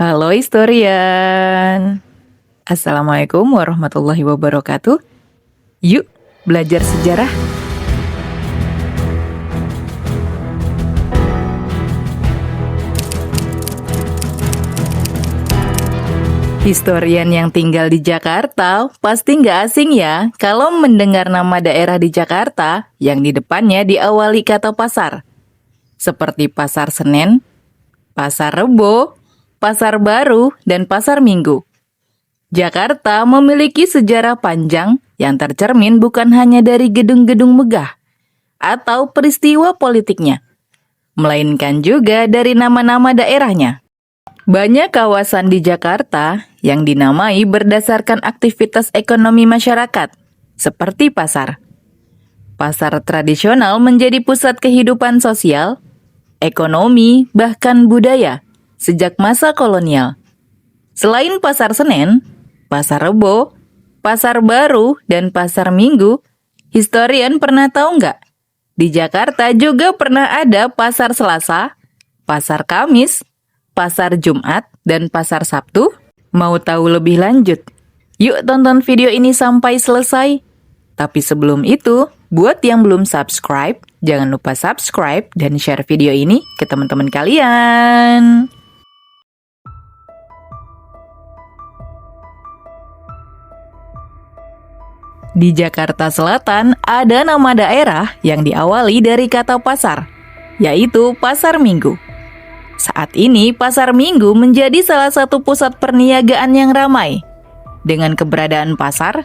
Halo historian. Assalamualaikum warahmatullahi wabarakatuh. Yuk belajar sejarah. Historian yang tinggal di Jakarta pasti nggak asing ya kalau mendengar nama daerah di Jakarta yang di depannya diawali kata pasar. Seperti Pasar Senen, Pasar Rebo, Pasar Baru, dan Pasar Minggu. Jakarta memiliki sejarah panjang yang tercermin bukan hanya dari gedung-gedung megah atau peristiwa politiknya, melainkan juga dari nama-nama daerahnya. Banyak kawasan di Jakarta yang dinamai berdasarkan aktivitas ekonomi masyarakat, seperti pasar. Pasar tradisional menjadi pusat kehidupan sosial, ekonomi, bahkan budaya sejak masa kolonial. Selain Pasar Senen, Pasar Rebo, Pasar Baru, dan Pasar Minggu, historian pernah tahu nggak? Di Jakarta juga pernah ada Pasar Selasa, Pasar Kamis, Pasar Jumat, dan Pasar Sabtu. Mau tahu lebih lanjut? Yuk tonton video ini sampai selesai. Tapi sebelum itu, buat yang belum subscribe, jangan lupa subscribe dan share video ini ke teman-teman kalian. Di Jakarta Selatan ada nama daerah yang diawali dari kata pasar, yaitu Pasar Minggu. Saat ini Pasar Minggu menjadi salah satu pusat perniagaan yang ramai, dengan keberadaan pasar,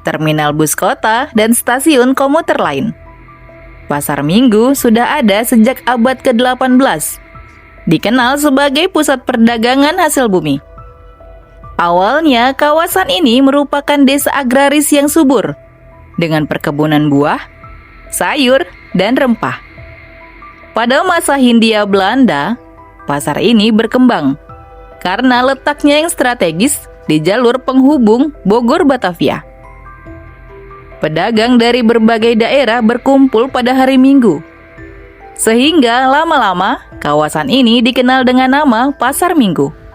terminal bus kota, dan stasiun komuter lain. Pasar Minggu sudah ada sejak abad ke-18, dikenal sebagai pusat perdagangan hasil bumi. Awalnya, kawasan ini merupakan desa agraris yang subur, dengan perkebunan buah, sayur, dan rempah. Pada masa Hindia Belanda, pasar ini berkembang karena letaknya yang strategis di jalur penghubung Bogor-Batavia. Pedagang dari berbagai daerah berkumpul pada hari Minggu, sehingga lama-lama kawasan ini dikenal dengan nama Pasar Minggu.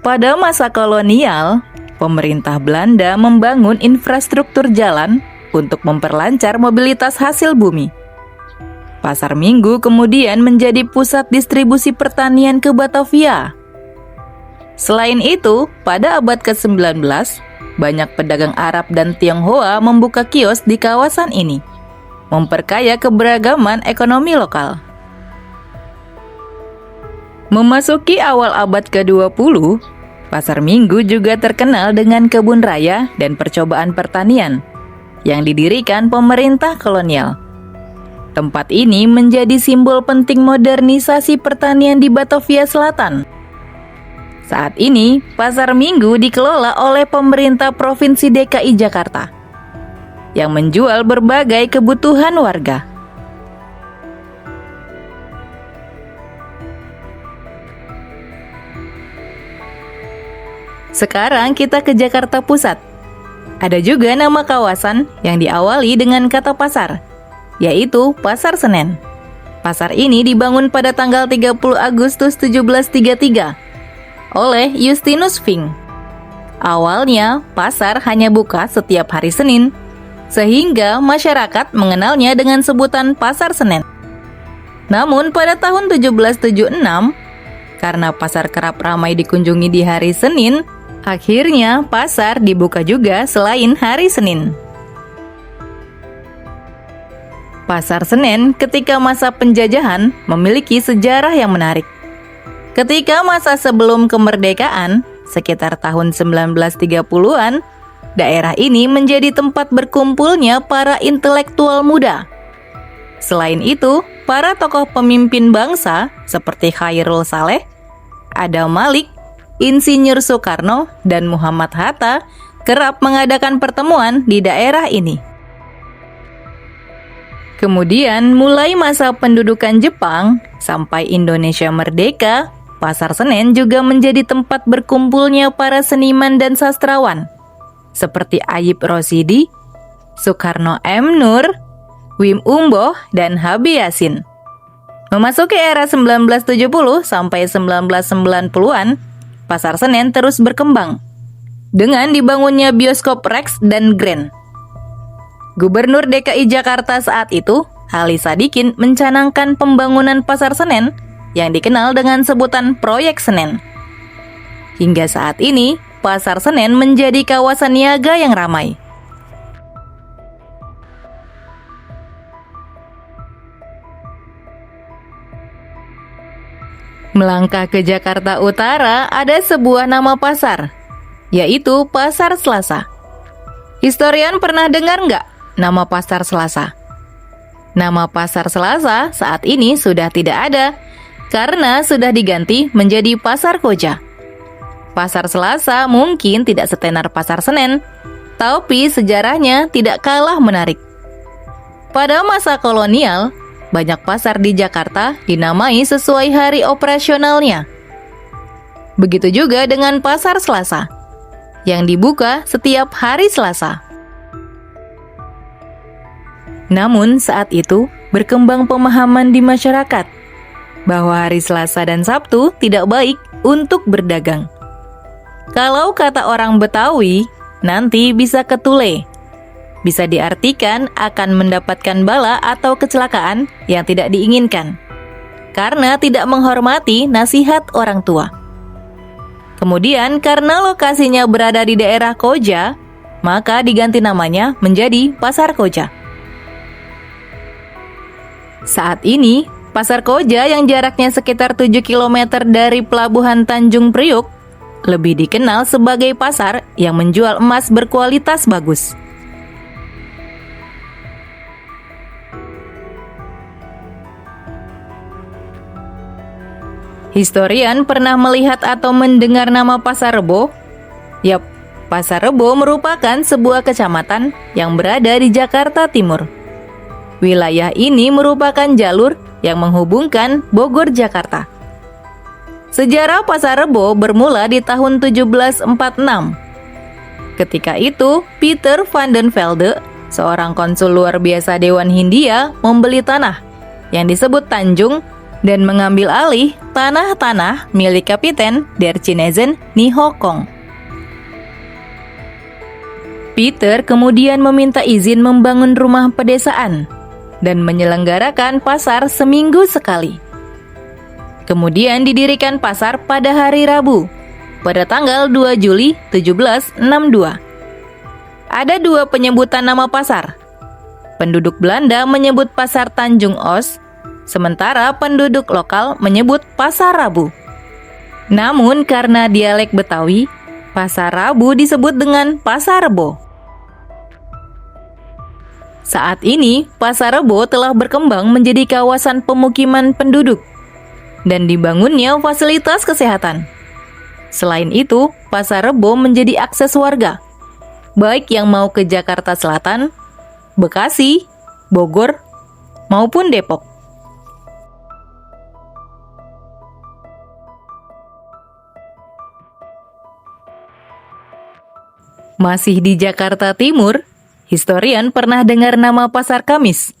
Pada masa kolonial, pemerintah Belanda membangun infrastruktur jalan untuk memperlancar mobilitas hasil bumi. Pasar Minggu kemudian menjadi pusat distribusi pertanian ke Batavia. Selain itu, pada abad ke-19, banyak pedagang Arab dan Tionghoa membuka kios di kawasan ini, memperkaya keberagaman ekonomi lokal. Memasuki awal abad ke-20, Pasar Minggu juga terkenal dengan kebun raya dan percobaan pertanian yang didirikan pemerintah kolonial. Tempat ini menjadi simbol penting modernisasi pertanian di Batavia Selatan. Saat ini, Pasar Minggu dikelola oleh pemerintah Provinsi DKI Jakarta yang menjual berbagai kebutuhan warga. Sekarang kita ke Jakarta Pusat. Ada juga nama kawasan yang diawali dengan kata pasar, yaitu Pasar Senen. Pasar ini dibangun pada tanggal 30 Agustus 1733 oleh Justinus Fink. Awalnya, pasar hanya buka setiap hari Senin, sehingga masyarakat mengenalnya dengan sebutan Pasar Senen. Namun pada tahun 1776, karena pasar kerap ramai dikunjungi di hari Senin, akhirnya pasar dibuka juga selain hari Senin. Pasar Senen ketika masa penjajahan memiliki sejarah yang menarik. Ketika masa sebelum kemerdekaan, sekitar tahun 1930-an, daerah ini menjadi tempat berkumpulnya para intelektual muda. Selain itu, para tokoh pemimpin bangsa seperti Khairul Saleh, Adam Malik, Insinyur Soekarno, dan Muhammad Hatta kerap mengadakan pertemuan di daerah ini. Kemudian mulai masa pendudukan Jepang sampai Indonesia merdeka, Pasar Senen juga menjadi tempat berkumpulnya para seniman dan sastrawan seperti Ayib Rosidi, Soekarno M. Nur, Wim Umboh, dan H.B. Yasin. Memasuki era 1970 sampai 1990-an, Pasar Senen terus berkembang dengan dibangunnya bioskop Rex dan Grand. Gubernur DKI Jakarta saat itu, Ali Sadikin, mencanangkan pembangunan Pasar Senen yang dikenal dengan sebutan Proyek Senen. Hingga saat ini, Pasar Senen menjadi kawasan niaga yang ramai. Melangkah ke Jakarta Utara, ada sebuah nama pasar, yaitu Pasar Selasa. Historian pernah dengar nggak nama Pasar Selasa? Nama Pasar Selasa saat ini sudah tidak ada, karena sudah diganti menjadi Pasar Koja. Pasar Selasa mungkin tidak setenar Pasar Senen, tapi sejarahnya tidak kalah menarik. Pada masa kolonial, banyak pasar di Jakarta dinamai sesuai hari operasionalnya. Begitu juga dengan Pasar Selasa, yang dibuka setiap hari Selasa. Namun saat itu berkembang pemahaman di masyarakat bahwa hari Selasa dan Sabtu tidak baik untuk berdagang. Kalau kata orang Betawi, nanti bisa ketule. Bisa diartikan akan mendapatkan bala atau kecelakaan yang tidak diinginkan, karena tidak menghormati nasihat orang tua. Kemudian karena lokasinya berada di daerah Koja, maka diganti namanya menjadi Pasar Koja. Saat ini, Pasar Koja yang jaraknya sekitar 7 km dari Pelabuhan Tanjung Priuk, lebih dikenal sebagai pasar yang menjual emas berkualitas bagus. Historian pernah melihat atau mendengar nama Pasar Rebo? Yap, Pasar Rebo merupakan sebuah kecamatan yang berada di Jakarta Timur. Wilayah ini merupakan jalur yang menghubungkan Bogor, Jakarta. Sejarah Pasar Rebo bermula di tahun 1746. Ketika itu, Peter van den Velde, seorang konsul luar biasa Dewan Hindia, membeli tanah yang disebut Tanjung dan mengambil alih tanah-tanah milik Kapiten der Chinezen Niho Kong. Peter kemudian meminta izin membangun rumah pedesaan dan menyelenggarakan pasar seminggu sekali. Kemudian didirikan pasar pada hari Rabu, pada tanggal 2 Juli 1762. Ada dua penyebutan nama pasar. Penduduk Belanda menyebut Pasar Tanjung Os, sementara penduduk lokal menyebut Pasar Rabu. Namun karena dialek Betawi, Pasar Rabu disebut dengan Pasar Rebo. Saat ini, Pasar Rebo telah berkembang menjadi kawasan pemukiman penduduk dan dibangunnya fasilitas kesehatan. Selain itu, Pasar Rebo menjadi akses warga, baik yang mau ke Jakarta Selatan, Bekasi, Bogor, maupun Depok. Masih di Jakarta Timur, historian pernah dengar nama Pasar Kamis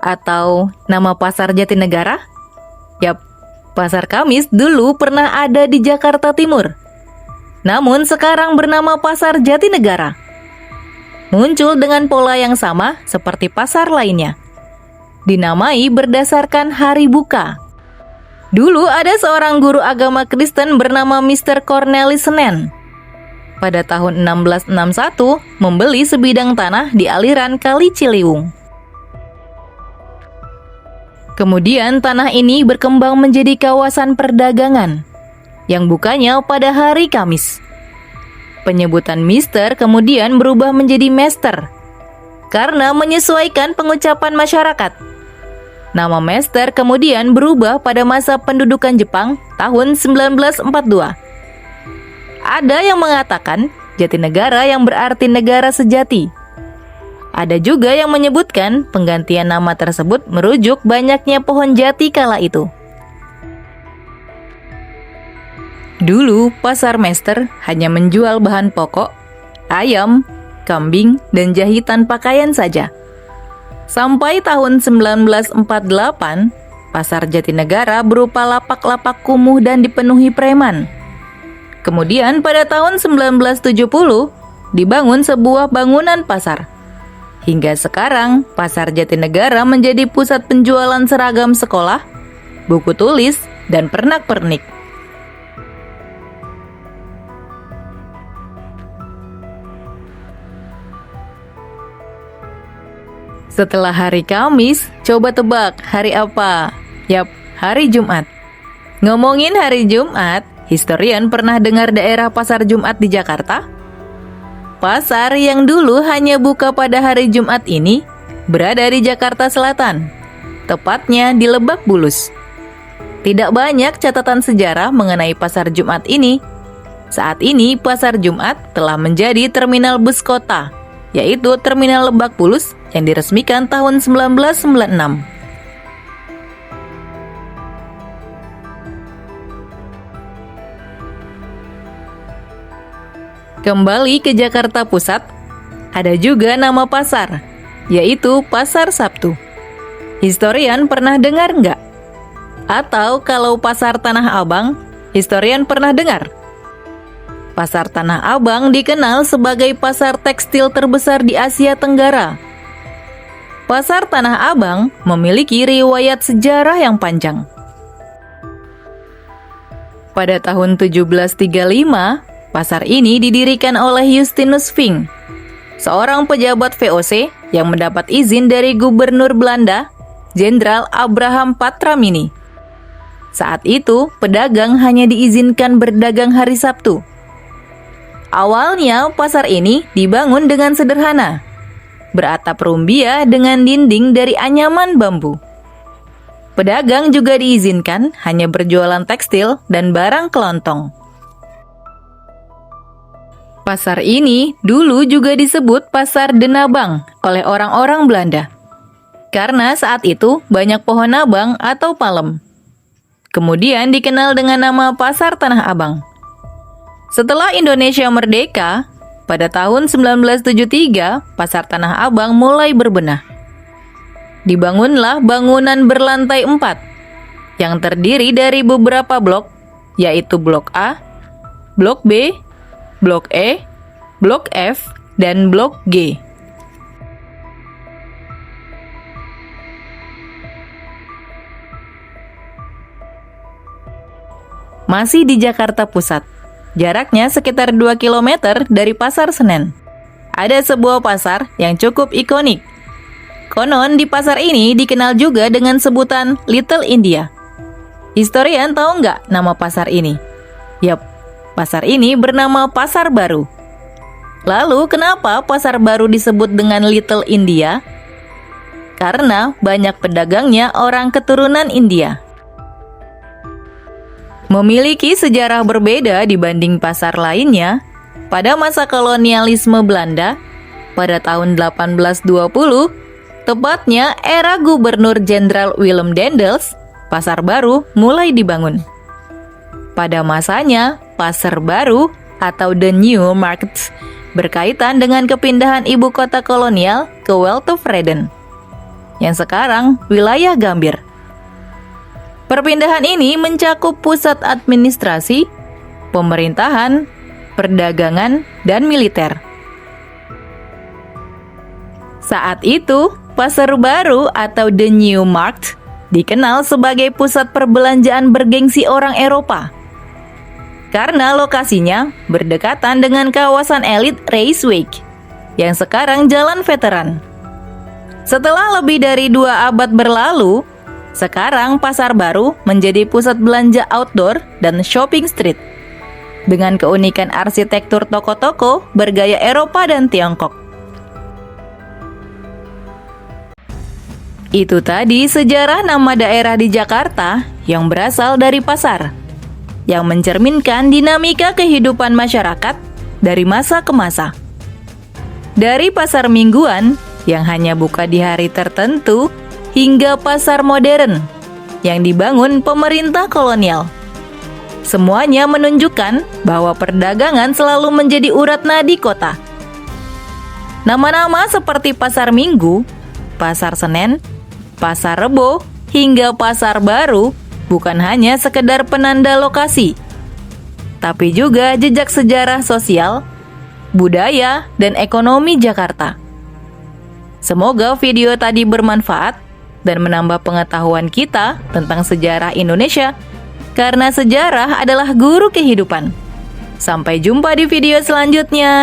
atau nama Pasar Jatinegara? Yap, Pasar Kamis dulu pernah ada di Jakarta Timur, namun sekarang bernama Pasar Jatinegara. Muncul dengan pola yang sama seperti pasar lainnya, dinamai berdasarkan hari buka. Dulu ada seorang guru agama Kristen bernama Mr. Cornelis Senen. Pada tahun 1661 membeli sebidang tanah di aliran Kali Ciliwung. Kemudian tanah ini berkembang menjadi kawasan perdagangan yang bukanya pada hari Kamis. Penyebutan Mister kemudian berubah menjadi Mester karena menyesuaikan pengucapan masyarakat. Nama Mester kemudian berubah pada masa pendudukan Jepang tahun 1942. Ada yang mengatakan Jatinegara yang berarti negara sejati. Ada juga yang menyebutkan penggantian nama tersebut merujuk banyaknya pohon jati kala itu. Dulu Pasar Mester hanya menjual bahan pokok, ayam, kambing, dan jahitan pakaian saja. Sampai tahun 1948, Pasar Jatinegara berupa lapak-lapak kumuh dan dipenuhi preman. Kemudian pada tahun 1970 dibangun sebuah bangunan pasar. Hingga sekarang, Pasar Jatinegara menjadi pusat penjualan seragam sekolah, buku tulis, dan pernak-pernik. Setelah hari Kamis, coba tebak hari apa? Yap, hari Jumat. Ngomongin hari Jumat, historian pernah dengar daerah Pasar Jumat di Jakarta? Pasar yang dulu hanya buka pada hari Jumat ini berada di Jakarta Selatan, tepatnya di Lebak Bulus. Tidak banyak catatan sejarah mengenai Pasar Jumat ini. Saat ini Pasar Jumat telah menjadi terminal bus kota, yaitu Terminal Lebak Bulus yang diresmikan tahun 1996. Kembali ke Jakarta Pusat, ada juga nama pasar, yaitu Pasar Sabtu. Historian pernah dengar nggak? Atau kalau Pasar Tanah Abang, historian pernah dengar? Pasar Tanah Abang dikenal sebagai pasar tekstil terbesar di Asia Tenggara. Pasar Tanah Abang memiliki riwayat sejarah yang panjang. Pada tahun 1735, pasar ini didirikan oleh Justinus Vink, seorang pejabat VOC yang mendapat izin dari Gubernur Belanda, Jenderal Abraham Patramini. Saat itu, pedagang hanya diizinkan berdagang hari Sabtu. Awalnya, pasar ini dibangun dengan sederhana, beratap rumbia dengan dinding dari anyaman bambu. Pedagang juga diizinkan hanya berjualan tekstil dan barang kelontong. Pasar ini dulu juga disebut Pasar Denabang oleh orang-orang Belanda, karena saat itu banyak pohon abang atau palem. Kemudian dikenal dengan nama Pasar Tanah Abang. Setelah Indonesia merdeka, pada tahun 1973, Pasar Tanah Abang mulai berbenah. Dibangunlah bangunan berlantai 4, yang terdiri dari beberapa blok, yaitu Blok A, Blok B, Blok E, Blok F, dan Blok G. Masih di Jakarta Pusat, jaraknya sekitar 2 km dari Pasar Senen. Ada sebuah pasar yang cukup ikonik. Konon di pasar ini dikenal juga dengan sebutan Little India. Historian tahu nggak nama pasar ini? Yap, pasar ini bernama Pasar Baru. Lalu kenapa Pasar Baru disebut dengan Little India? Karena banyak pedagangnya orang keturunan India. Memiliki sejarah berbeda dibanding pasar lainnya, pada masa kolonialisme Belanda, pada tahun 1820, tepatnya era Gubernur Jenderal Willem Daendels, Pasar Baru mulai dibangun. Pada masanya, Pasar Baru atau The New Market berkaitan dengan kepindahan ibu kota kolonial ke Weltevreden, yang sekarang wilayah Gambir. Perpindahan ini mencakup pusat administrasi, pemerintahan, perdagangan, dan militer. Saat itu, Pasar Baru atau The New Market dikenal sebagai pusat perbelanjaan bergengsi orang Eropa. Karena lokasinya berdekatan dengan kawasan elit Rijswijk, yang sekarang Jalan Veteran. Setelah lebih dari 2 abad berlalu, sekarang Pasar Baru menjadi pusat belanja outdoor dan shopping street, dengan keunikan arsitektur toko-toko bergaya Eropa dan Tiongkok. Itu tadi sejarah nama daerah di Jakarta yang berasal dari pasar, yang mencerminkan dinamika kehidupan masyarakat dari masa ke masa. Dari pasar mingguan yang hanya buka di hari tertentu, hingga pasar modern yang dibangun pemerintah kolonial. Semuanya menunjukkan bahwa perdagangan selalu menjadi urat nadi kota. Nama-nama seperti Pasar Minggu, Pasar Senen, Pasar Rebo, hingga pasar baru bukan hanya sekedar penanda lokasi, tapi juga jejak sejarah sosial, budaya, dan ekonomi Jakarta. Semoga video tadi bermanfaat dan menambah pengetahuan kita tentang sejarah Indonesia, karena sejarah adalah guru kehidupan. Sampai jumpa di video selanjutnya.